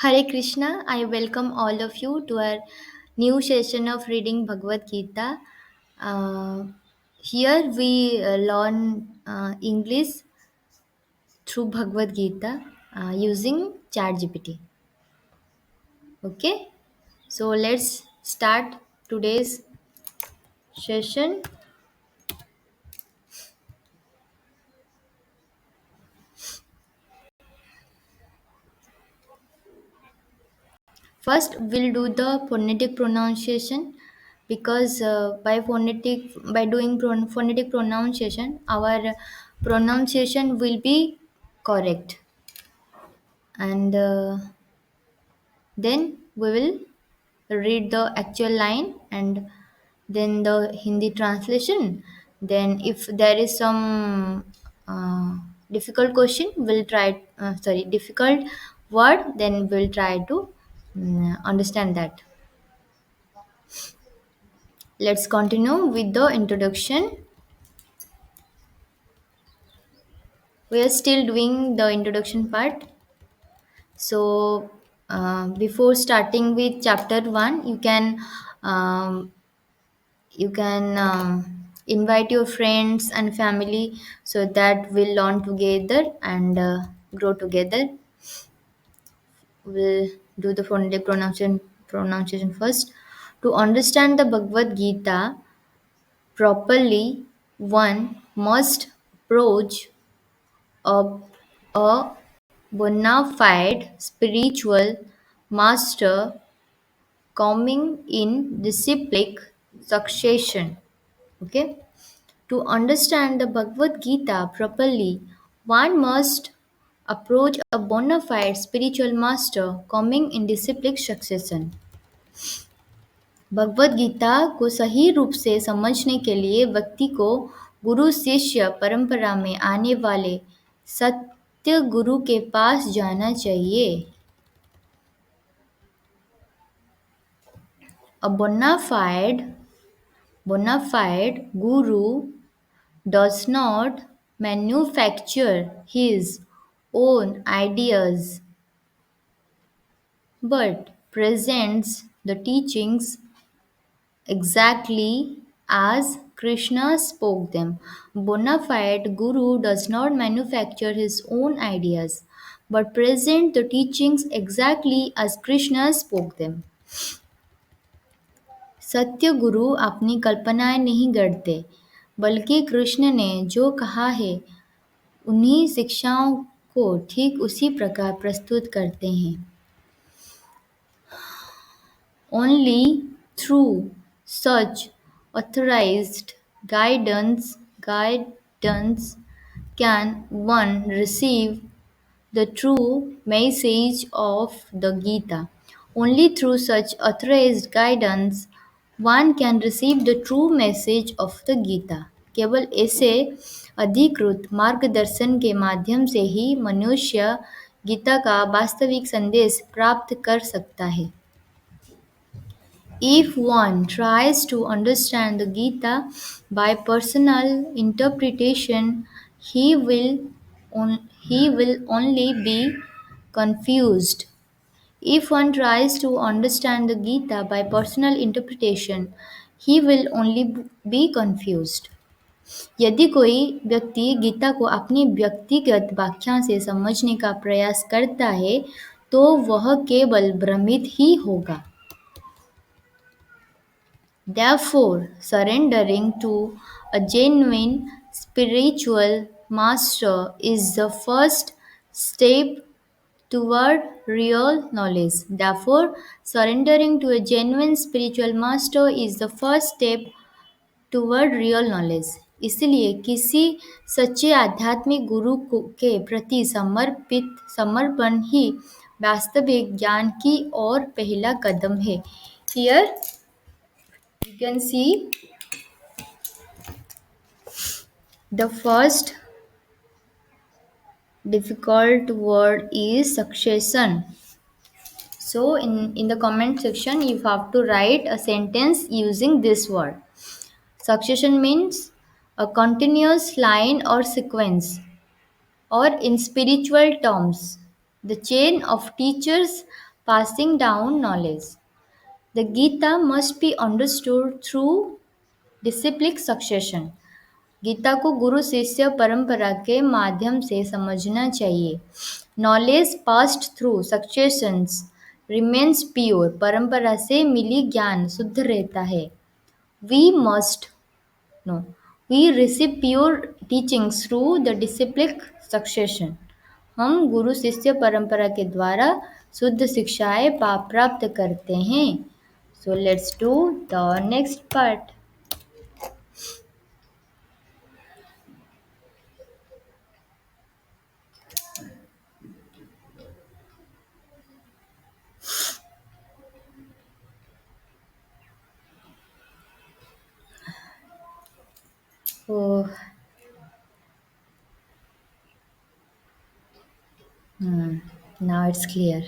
Hare Krishna, I welcome all of you to our new session of reading Bhagavad Gita. Uh, Here we learn English through Bhagavad Gita using ChatGPT. Okay, so let's start today's session. First, we'll do the phonetic pronunciation because by doing phonetic pronunciation, our pronunciation will be correct, and then we will read the actual line and then the Hindi translation. Then, if there is some difficult question, we'll try. Difficult word, then we'll try to understand that. Let's continue with the introduction. We are still doing the introduction part. So, before starting with chapter 1, um, you can invite your friends and family so that we'll learn together and grow together. We'll do the phonetic pronunciation first. To understand the Bhagavad Gita properly, one must approach a, a bona fide spiritual master coming in disciplic succession. Okay? To understand the Bhagavad Gita properly, one must approach a bona fide spiritual master coming in disciplic succession. Bhagavad Gita को सही रूप से समझने के लिए व्यक्ति को गुरु शिष्य परंपरा में आने वाले सत्य गुरु के पास जाना चाहिए. A bona fide guru does not manufacture his own ideas but presents the teachings exactly as Krishna spoke them. Bona fide guru does not manufacture his own ideas but present the teachings exactly as Krishna spoke them. सत्य गुरु अपनी कल्पनाएं नहीं गढ़ते, बल्कि कृष्ण ने जो कहा है उन्हीं शिक्षाओं को ठीक उसी प्रकार प्रस्तुत करते हैं. Only through such authorized guidance can one receive the true message of the Gita. Only through such authorized guidance one can receive the true message of the Gita. केवल ऐसे अधिकृत मार्गदर्शन के माध्यम से ही मनुष्य गीता का वास्तविक संदेश प्राप्त कर सकता है. If one tries to understand the Gita by personal interpretation, he will only be confused. If one tries to understand the Gita by personal interpretation, he will only be confused. यदि कोई व्यक्ति गीता को अपनी व्यक्तिगत व्याख्या से समझने का प्रयास करता है, तो वह केवल भ्रमित ही होगा. Therefore, surrendering to a genuine spiritual master is the first step toward real knowledge. Therefore, surrendering to a genuine spiritual master is the first step toward real knowledge. इसलिए किसी सच्चे आध्यात्मिक गुरु के प्रति समर्पण ही वास्तविक ज्ञान की ओर पहला कदम है. Here you can see the first difficult word is succession. So in the comment section you have to write a sentence using this word. Succession means a continuous line or sequence, or in spiritual terms, the chain of teachers passing down knowledge. The Gita must be understood through disciplic succession. Gita को गुरु शिष्य परंपरा के माध्यम से समझना चाहिए. Knowledge passed through successions remains pure. परंपरा से मिली ज्ञान शुद्ध रहता है. We must know we receive pure teachings through the disciplic succession. हम गुरु शिष्य परंपरा के द्वारा शुद्ध शिक्षाएं प्राप्त करते हैं. So let's do the next part. Oh, now it's clear.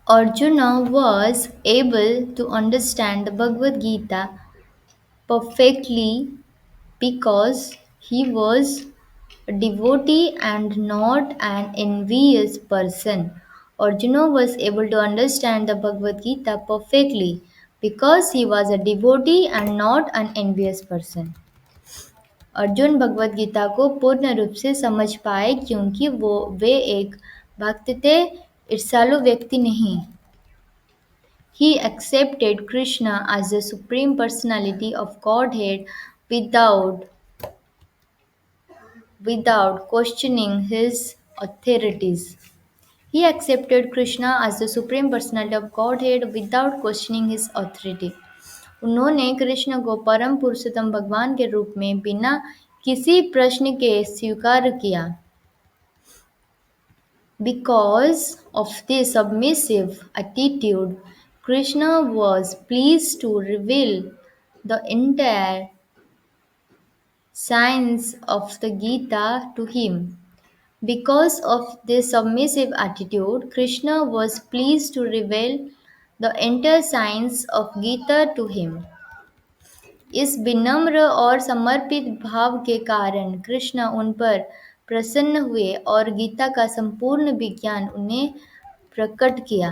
Arjuna was able to understand the Bhagavad Gita perfectly because he was a devotee and not an envious person. Arjuna was able to understand the Bhagavad Gita perfectly because he was a devotee and not an envious person. Arjun Bhagavad Gita को पूर्ण रूप से समझ पाए क्योंकि वे एक भक्त थे, ईर्ष्यालु व्यक्ति नहीं. He accepted Krishna as the Supreme Personality of Godhead without questioning his authorities. He accepted Krishna as the Supreme Personality of Godhead without questioning his authority. उन्होंने कृष्ण को परम पुरुषोत्तम भगवान के रूप में बिना किसी प्रश्न के स्वीकार किया. Because of this submissive attitude, Krishna was pleased to reveal the entire science of the Gita to him. Because of this submissive attitude, Krishna was pleased to reveal the entire science of Gita to him. इस विनम्र और समर्पित भाव के कारण कृष्ण उन पर प्रसन्न हुए और गीता का संपूर्ण विज्ञान उन्हें प्रकट किया.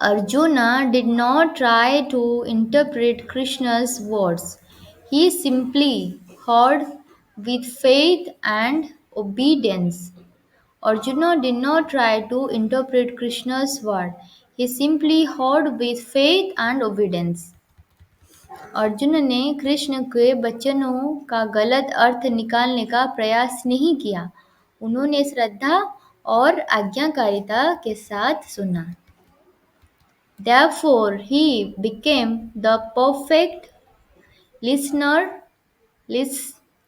Arjuna did not try to interpret Krishna's words. He simply heard with faith and obedience. Arjuna did not try to interpret Krishna's word. He simply heard with faith and obedience. Arjun ने कृष्ण के वचनों का गलत अर्थ निकालने का प्रयास नहीं किया. उन्होंने श्रद्धा और आज्ञाकारिता के साथ सुना. Therefore, he became the perfect listener,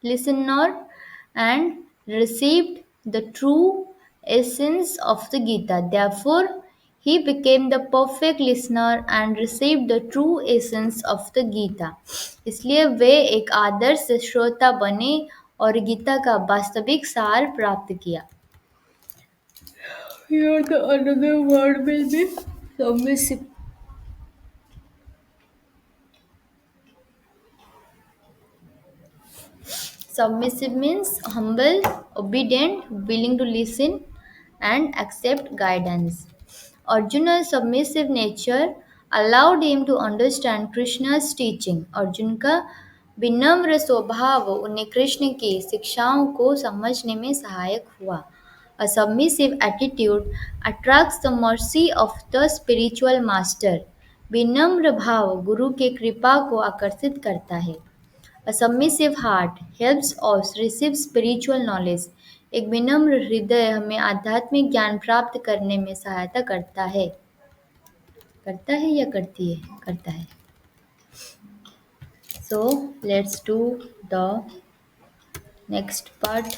listener and received the true essence of the Gita. Therefore, he became the perfect listener and received the true essence of the Gita. इसलिए वे एक आदर्श श्रोता बने और गीता का वास्तविक सार प्राप्त किया. Here the another word will be submissive. Submissive means humble, obedient, willing to listen and accept guidance. Arjuna's submissive nature allowed him to understand Krishna's teaching. Arjun का विनम्र स्वभाव उन्हें कृष्ण की शिक्षाओं को समझने में सहायक हुआ. A submissive attitude attracts the mercy of the spiritual master. विनम्र भाव गुरु के कृपा को आकर्षित करता है. A submissive heart helps us receive spiritual knowledge. एक विनम्र हृदय हमें आध्यात्मिक ज्ञान प्राप्त करने में सहायता करता है. करता है या करती है? करता है. So let's do the next part.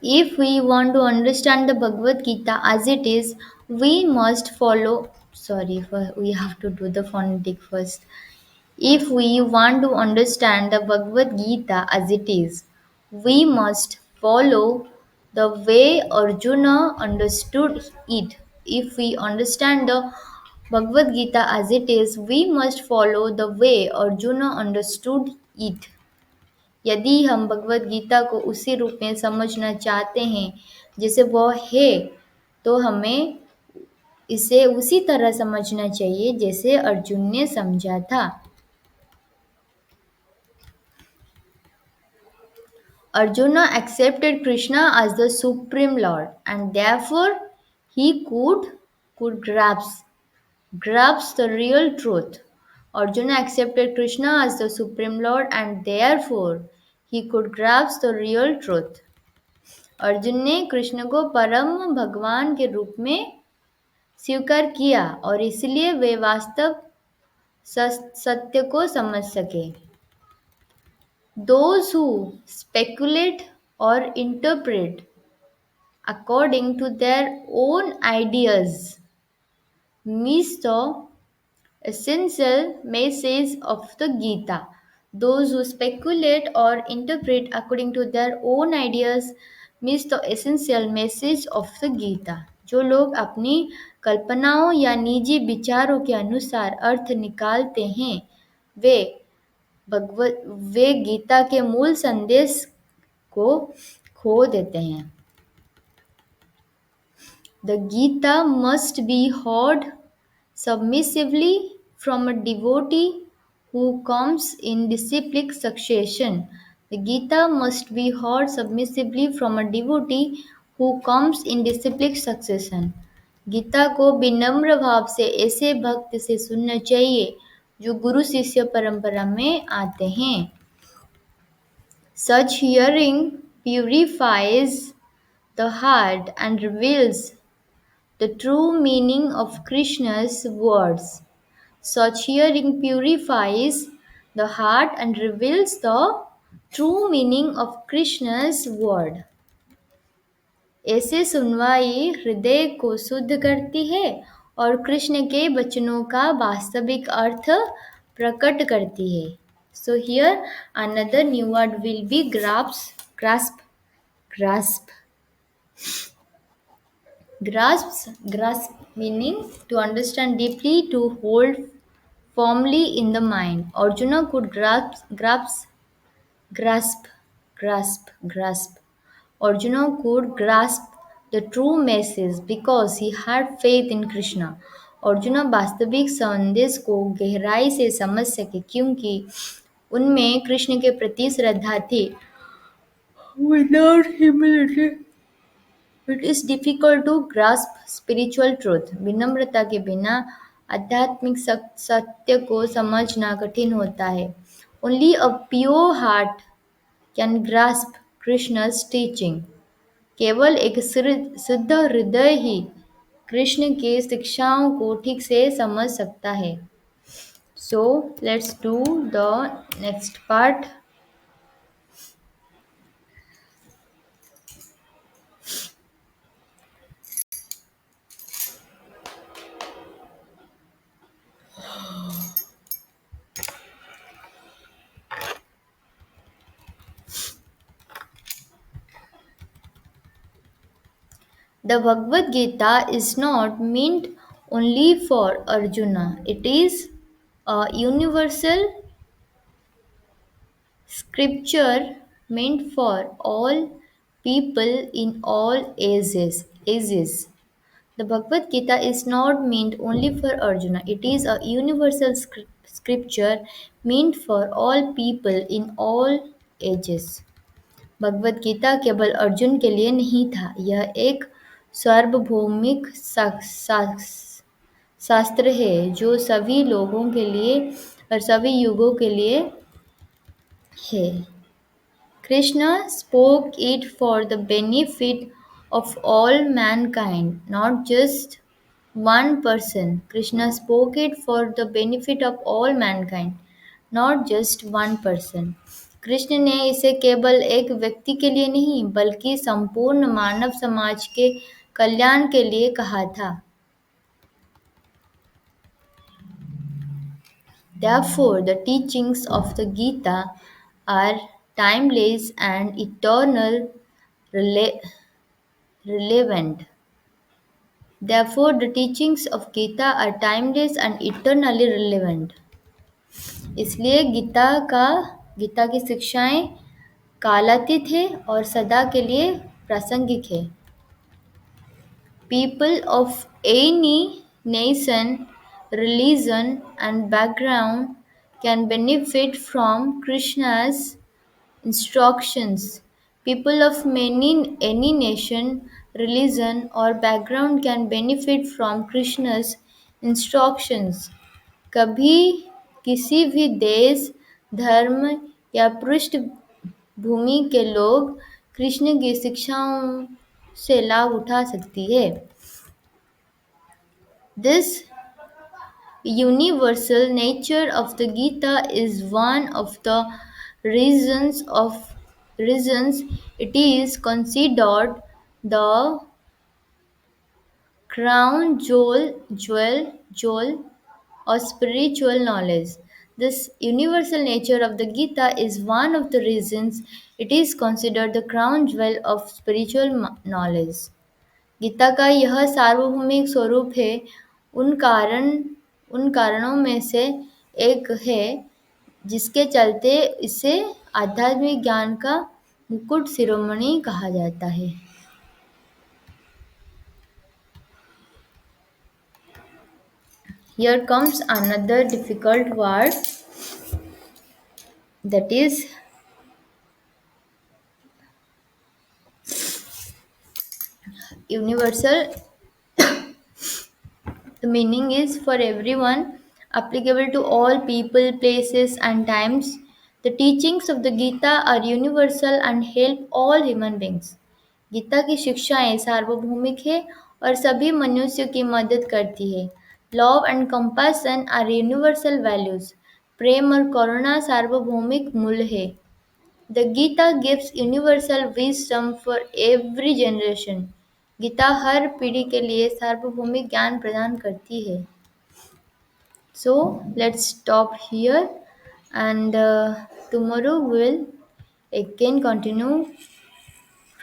If we want to understand the Bhagavad Gita as it is, we must follow. Sorry, we have to do the phonetic first. If we want to understand the Bhagavad Gita as it is, we must follow the way Arjuna understood it. If we understand the Bhagavad Gita as it is, we must follow the way Arjuna understood it. यदि हम भगवद गीता को उसी रूप में समझना चाहते हैं जैसे वह है, तो हमें इसे उसी तरह समझना चाहिए जैसे अर्जुन ने समझा था. Arjuna accepted Krishna as the supreme lord, and therefore he could grasp the real truth. Arjuna accepted Krishna as the supreme lord, and therefore he could grasp the real truth. Arjun ने कृष्ण को परम भगवान के रूप में स्वीकार किया और इसलिए वे वास्तव सत्य को समझ सके. Those who speculate or interpret according to their own ideas miss the essential message of the Gita. Those who speculate or interpret according to their own ideas miss the essential message of the Gita. जो लोग अपनी कल्पनाओं या निजी विचारों के अनुसार अर्थ निकालते हैं, वे भगवत वे गीता के मूल संदेश को खो देते हैं. The Gita must be heard submissively from a devotee who comes in disciplic succession. The Gita must be heard submissively from a devotee who comes in disciplic succession. Gita को विनम्र भाव से ऐसे भक्त से सुनना चाहिए जो गुरु शिष्य परंपरा में आते हैं. Such hearing purifies the heart and reveals the true meaning of Krishna's words. Such hearing purifies the heart and reveals the true meaning of Krishna's word. ऐसे सुनवाई हृदय को शुद्ध करती है और कृष्ण के वचनों का वास्तविक अर्थ प्रकट करती है. So here another new word will be grasp. Grasp meaning to understand deeply, to hold firmly in the mind. Arjuna could grasp. Arjuna could grasp the true message because he had faith in Krishna. Arjuna वास्तविक संदेश को गहराई से समझ सके क्योंकि उनमें कृष्ण के प्रति श्रद्धा थी. Without humility, it is difficult to grasp spiritual truth. विनम्रता के बिना आध्यात्मिक सत्य को समझना कठिन होता है. Only a pure heart can grasp Krishna's teaching. केवल एक शुद्ध हृदय ही कृष्ण के शिक्षाओं को ठीक से समझ सकता है. So let's do the next part. The Bhagavad Gita is not meant only for Arjuna. It is a universal scripture meant for all people in all ages. The Bhagavad Gita is not meant only for Arjuna. It is a universal scripture meant for all people in all ages. Bhagavad Gita केवल अर्जुन के लिए नहीं था, यह एक सार्वभौमिक शास्त्र है जो सभी लोगों के लिए और सभी युगों के लिए है. Krishna spoke it for the benefit of all mankind, not just one person. Krishna spoke it for the benefit of all mankind, not just one person. Krishna ने इसे केवल एक व्यक्ति के लिए नहीं बल्कि संपूर्ण मानव समाज के कल्याण के लिए कहा था. Therefore, the teachings of the Gita are timeless and eternal rela- relevant. Therefore, the teachings of Gita are timeless and eternally relevant. इसलिए गीता की शिक्षाएं कालातीत है और सदा के लिए प्रासंगिक है. People of any nation, religion, and background can benefit from Krishna's instructions. People of any nation, religion, or background can benefit from Krishna's instructions. कभी किसी भी देश, धर्म या पृष्ठभूमि के लोग कृष्ण की शिक्षाओं से लाभ उठा सकती है. This universal nature of the Gita is one of the reasons it is considered the crown jewel or spiritual knowledge. This universal nature of the Gita is one of the reasons it is considered the crown jewel of spiritual knowledge. Gita का यह सार्वभौमिक स्वरूप है, उन कारण उन कारणों में से एक है जिसके चलते इसे आध्यात्मिक ज्ञान का मुकुट शिरोमणि कहा जाता है. Here comes another difficult word, that is universal. The meaning is for everyone, applicable to all people, places, and times. The teachings of the Gita are universal and help all human beings. Gita की शिक्षाएं सार्वभौमिक है और सभी मनुष्यों की मदद करती है. Love and compassion are universal values. प्रेम और करुणा सार्वभौमिक मूल्य है. The Gita gives universal wisdom for every generation. Gita हर पीढ़ी के लिए सार्वभौमिक ज्ञान प्रदान करती है. So let's stop here, and tomorrow we'll again continue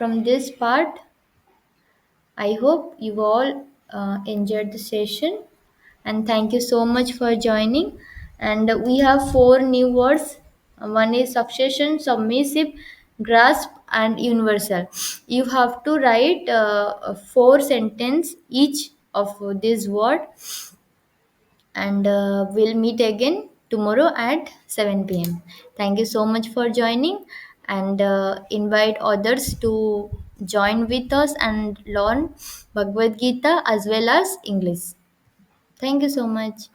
from this part. I hope you all enjoyed the session, and thank you so much for joining. And we have four new words. One is succession, submissive, grasp, and universal. You have to write four sentence each of this word, and we'll meet again tomorrow at 7 p.m. Thank you so much for joining, and invite others to join with us and learn Bhagavad Gita as well as English. Thank you so much.